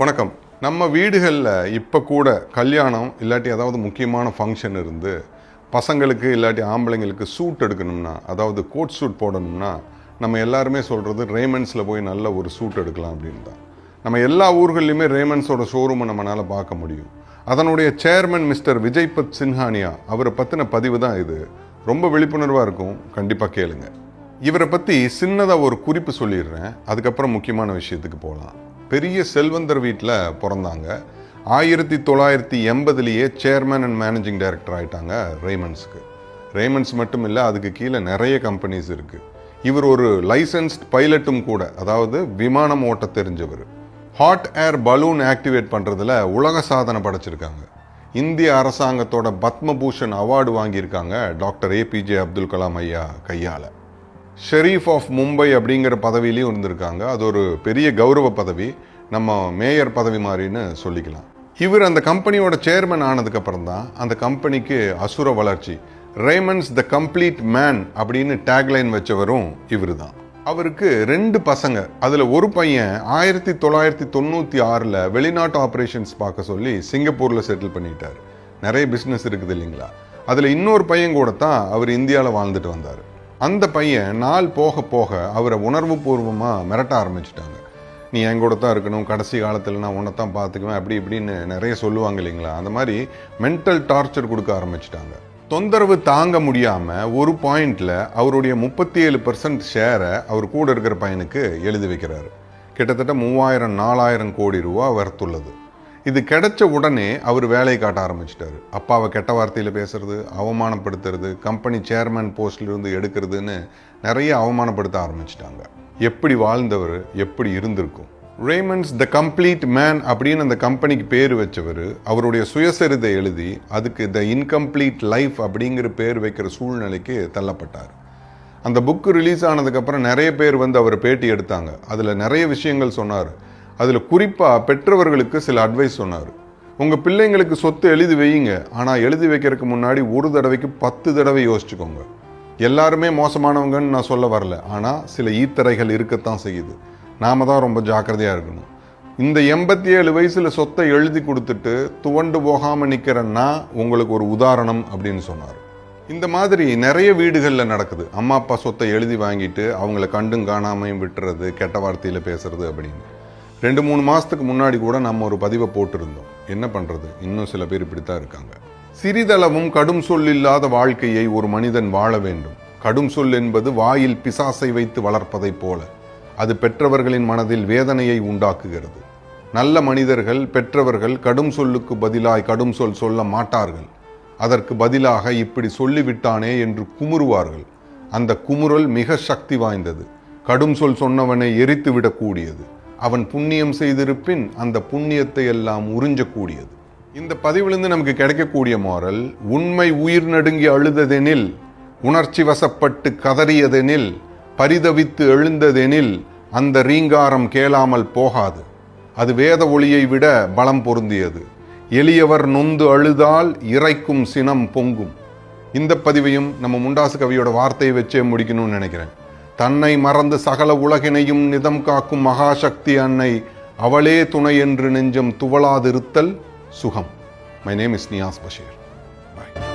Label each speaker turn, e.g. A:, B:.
A: வணக்கம். நம்ம வீடுகளில் இப்போ கூட கல்யாணம் இல்லாட்டி ஏதாவது முக்கியமான ஃபங்க்ஷன் இருந்து பசங்களுக்கு இல்லாட்டி ஆம்பளைங்களுக்கு சூட் எடுக்கணும்னா, அதாவது கோட் சூட் போடணும்னா, நம்ம எல்லாருமே சொல்கிறது ரேமண்ட்ஸில் போய் நல்ல ஒரு சூட் எடுக்கலாம் அப்படின்னு தான். நம்ம எல்லா ஊர்கள்லையுமே ரேமண்ட்ஸோட ஷோரூமை நம்மளால் பார்க்க முடியும். அதனுடைய சேர்மன் மிஸ்டர் விஜய்பத் சின்ஹானியா அவரை பற்றின பதிவு தான் இது. ரொம்ப விழிப்புணர்வாக இருக்கும், கண்டிப்பாக கேளுங்க. இவரை பற்றி சின்னதாக ஒரு குறிப்பு சொல்லிடுறேன், அதுக்கப்புறம் முக்கியமான விஷயத்துக்கு போகலாம். பெரிய செல்வந்தர் வீட்டில் பிறந்தாங்க. 1980 சேர்மன் அண்ட் மேனேஜிங் டைரக்டர் ஆகிட்டாங்க ரேமண்ட்ஸுக்கு. ரேமண்ட்ஸ் மட்டும் இல்லை, அதுக்கு கீழே நிறைய கம்பெனிஸ் இருக்குது. இவர் ஒரு லைசன்ஸ்ட் பைலட்டும் கூட, அதாவது விமானம் ஓட்ட தெரிஞ்சவர். ஹாட் ஏர் பலூன் ஆக்டிவேட் பண்ணுறதுல உலக சாதனை படைச்சிருக்காங்க. இந்திய அரசாங்கத்தோட பத்மபூஷன் அவார்டு வாங்கியிருக்காங்க டாக்டர் APJ அப்துல் கலாம் ஐயா கையால். ஷெரீஃப் ஆஃப் மும்பை அப்படிங்கிற பதவியிலையும் இருந்திருக்காங்க. அது ஒரு பெரிய கௌரவ பதவி, நம்ம மேயர் பதவி மாதிரின்னு சொல்லிக்கலாம். இவர் அந்த கம்பெனியோட சேர்மன் ஆனதுக்கப்புறம் தான் அந்த கம்பெனிக்கு அசுர வளர்ச்சி. ரேமண்ட்ஸ் த கம்ப்ளீட் மேன் அப்படின்னு டேக்லைன் வச்சவரும் இவர் தான். அவருக்கு 2 பசங்க. அதில் ஒரு பையன் 1996 வெளிநாட்டு ஆப்ரேஷன்ஸ் பார்க்க சொல்லி சிங்கப்பூரில் செட்டில் பண்ணிட்டார். நிறைய பிஸ்னஸ் இருக்குது இல்லைங்களா. அதில் இன்னொரு பையன் கூட தான் அவர் இந்தியாவில் வாழ்ந்துட்டு வந்தார். அந்த பையன் நாள் போக போக அவரை உணர்வு பூர்வமாக மிரட்ட ஆரம்பிச்சிட்டாங்க. நீ என் கூட தான் இருக்கணும், கடைசி காலத்தில் நான் உன்னை தான் பார்த்துக்குவேன், அப்படி இப்படின்னு நிறைய சொல்லுவாங்க இல்லைங்களா. அந்த மாதிரி மென்டல் டார்ச்சர் கொடுக்க ஆரம்பிச்சிட்டாங்க. தொந்தரவு தாங்க முடியாமல் ஒரு பாயிண்டில் அவருடைய 37% ஷேரை அவர் கூட இருக்கிற பையனுக்கு எழுதி வைக்கிறாரு. கிட்டத்தட்ட 3000-4000 கோடி ரூபா வர்த்துள்ளது. இது கிடைச்ச உடனே அவர் வேலையை காட்ட ஆரம்பிச்சிட்டாரு. அப்பாவை கெட்ட வார்த்தையில் பேசுறது, அவமானப்படுத்துறது, கம்பெனி சேர்மன் போஸ்ட்லேருந்து எடுக்கிறதுன்னு நிறைய அவமானப்படுத்த ஆரம்பிச்சிட்டாங்க. எப்படி வாழ்ந்தவர், எப்படி இருந்திருக்கும். ரேமண்ட்ஸ் த கம்ப்ளீட் மேன் அப்படின்னு அந்த கம்பெனிக்கு பேர் வச்சவர் அவருடைய சுயசரிதை எழுதி அதுக்கு த இன்கம்ப்ளீட் லைஃப் அப்படிங்கிற பேர் வைக்கிற சூழ்நிலைக்கு தள்ளப்பட்டார். அந்த புக்கு ரிலீஸ் ஆனதுக்கப்புறம் நிறைய பேர் வந்து அவர் பேட்டி எடுத்தாங்க. அதில் நிறைய விஷயங்கள் சொன்னார். அதில் குறிப்பாக பெற்றவர்களுக்கு சில அட்வைஸ் சொன்னார். உங்கள் பிள்ளைங்களுக்கு சொத்து எழுதி வையுங்க, ஆனால் எழுதி வைக்கிறதுக்கு முன்னாடி ஒரு தடவைக்கு 10 தடவை யோசிச்சுக்கோங்க. எல்லாருமே மோசமானவங்கன்னு நான் சொல்ல வரல, ஆனால் சில ஈத்தரைகள் இருக்கத்தான் செய்யுது. நாம தான் ரொம்ப ஜாக்கிரதையாக இருக்கணும். இந்த 87 வயசில் சொத்தை எழுதி கொடுத்துட்டு துவண்டு போகாமல் நிற்கிறேன்னா உங்களுக்கு ஒரு உதாரணம் அப்படின்னு சொன்னார். இந்த மாதிரி நிறைய வீடுகளில் நடக்குது. அம்மா அப்பா சொத்தை எழுதி வாங்கிட்டு அவங்கள கண்டும் காணாமையும் விட்டுறது, கெட்ட வார்த்தையில் பேசுறது அப்படின்னு. 2-3 மாதத்துக்கு முன்னாடி கூட நம்ம ஒரு பதிவை போட்டிருந்தோம். என்ன பண்ணுறது, இன்னும் சில பேர் இப்படித்தான் இருக்காங்க. சிறிதளவும் கடும் சொல் இல்லாத வாழ்க்கையை ஒரு மனிதன் வாழ வேண்டும். கடும் சொல் என்பது வாயில் பிசாசை வைத்து வளர்ப்பதைப் போல அது பெற்றவர்களின் மனதில் வேதனையை உண்டாக்குகிறது. நல்ல மனிதர்கள், பெற்றவர்கள் கடும் சொல்லுக்கு பதிலாய் கடும் சொல் சொல்ல மாட்டார்கள். அதற்கு பதிலாக இப்படி சொல்லிவிட்டானே என்று குமுறுவார்கள். அந்த குமுறல் மிக சக்தி வாய்ந்தது. கடும் சொல் சொன்னவனை எரித்து விடக்கூடியது. அவன் புண்ணியம் செய்திருப்பின் அந்த புண்ணியத்தை எல்லாம் உறிஞ்சக்கூடியது. இந்த பதிவிலிருந்து நமக்கு கிடைக்கக்கூடிய மாரல், உண்மை உயிர் நடுங்கி அழுததெனில், உணர்ச்சி வசப்பட்டு கதறியதெனில், பரிதவித்து எழுந்ததெனில் அந்த ரீங்காரம் கேளாமல் போகாது. அது வேத ஒளியை விட பலம் பொருந்தியது. எளியவர் நொந்து அழுதால் இறைக்கும் சினம் பொங்கும். இந்த பதிவையும் நம்ம முண்டாசு கவியோட வார்த்தையை வச்சே முடிக்கணும்னு நினைக்கிறேன். தன்னை மறந்து சகல உலகினையும் நிதம் காக்கும் மகாசக்தி அன்னை, அவளே துணை என்று நெஞ்சம் துவளாதிருத்தல் சுகம். My name is Niyas Basheer. Bye.